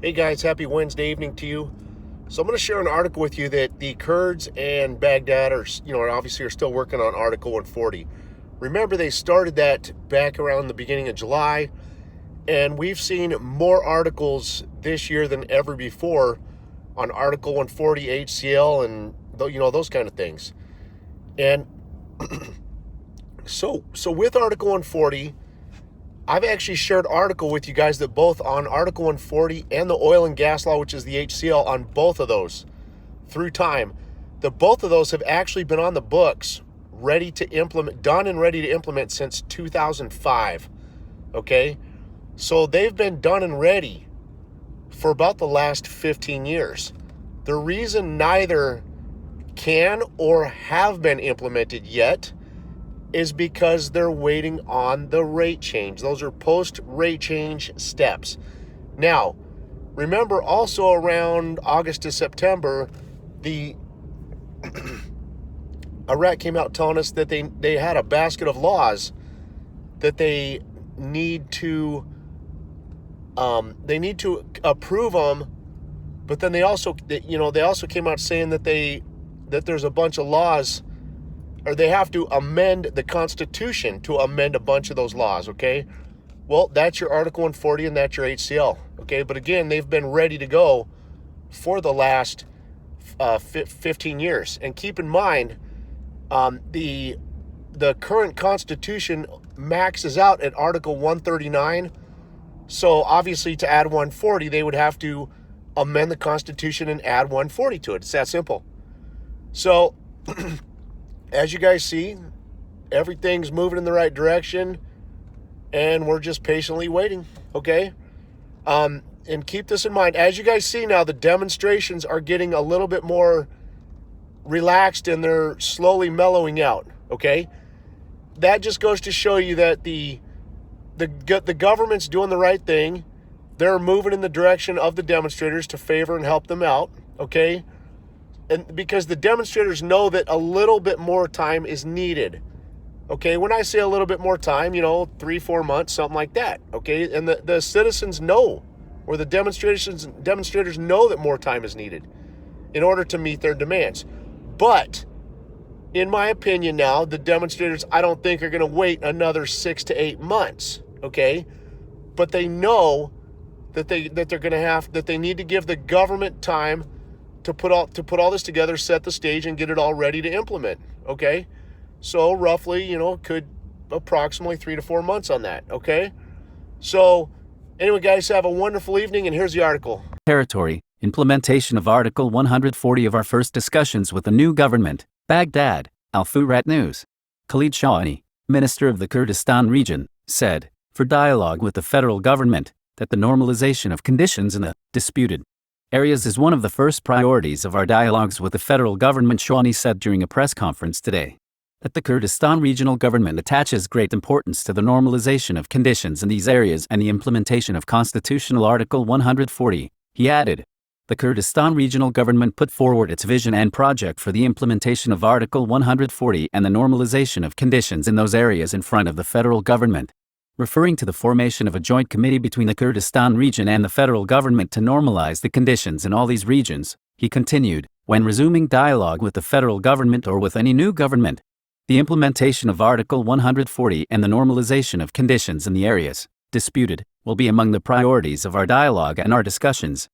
Hey guys, happy Wednesday evening to you. So I'm going to share an article with you that the Kurds and Baghdad obviously are still working on Article 140. Remember, they started that back around the beginning of July, and we've seen more articles this year than ever before on Article 140, HCL, and those kind of things. And so with Article 140, I've actually shared an article with you guys that both on Article 140 and the oil and gas law, which is the HCL, on both of those through time, that both of those have actually been on the books, ready to implement, done and ready to implement since 2005. Okay? So they've been done and ready for about the last 15 years. The reason neither can or have been implemented yet is because they're waiting on the rate change. Those are post-rate change steps. Now, remember also around August to September, the Iraq came out telling us that they had a basket of laws that they need to approve them, but then they also came out saying that there's a bunch of laws, or they have to amend the Constitution to amend a bunch of those laws, okay? Well, that's your Article 140 and that's your HCL, okay? But again, they've been ready to go for the last 15 years. And keep in mind, the current Constitution maxes out at Article 139. So obviously to add 140, they would have to amend the Constitution and add 140 to it. It's that simple. So as you guys see, everything's moving in the right direction, and we're just patiently waiting, okay? And keep this in mind. As you guys see now, the demonstrations are getting a little bit more relaxed, and they're slowly mellowing out, okay? That just goes to show you that the government's doing the right thing. They're moving in the direction of the demonstrators to favor and help them out, okay? And because the demonstrators know that a little bit more time is needed. Okay, when I say a little bit more time, 3-4 months, something like that. Okay, and the citizens know, or the demonstrators know that more time is needed in order to meet their demands. But in my opinion now, the demonstrators, I don't think, are going to wait another 6 to 8 months. Okay, but they know that they need to give the government time to put all this together, set the stage, and get it all ready to implement. Okay, so roughly, could approximately 3 to 4 months on that. Okay, so anyway, guys, have a wonderful evening, and here's the article. Territory, implementation of Article 140 of our first discussions with the new government, Baghdad, Al Furat News. Khalid Shawani, Minister of the Kurdistan region, said, for dialogue with the federal government, that the normalization of conditions in the disputed areas is one of the first priorities of our dialogues with the federal government. Shawani said during a press conference today that the Kurdistan regional government attaches great importance to the normalization of conditions in these areas and the implementation of Constitutional Article 140. He added, the Kurdistan regional government put forward its vision and project for the implementation of Article 140 and the normalization of conditions in those areas in front of the federal government. Referring to the formation of a joint committee between the Kurdistan region and the federal government to normalize the conditions in all these regions, he continued, when resuming dialogue with the federal government or with any new government, the implementation of Article 140 and the normalization of conditions in the areas disputed will be among the priorities of our dialogue and our discussions.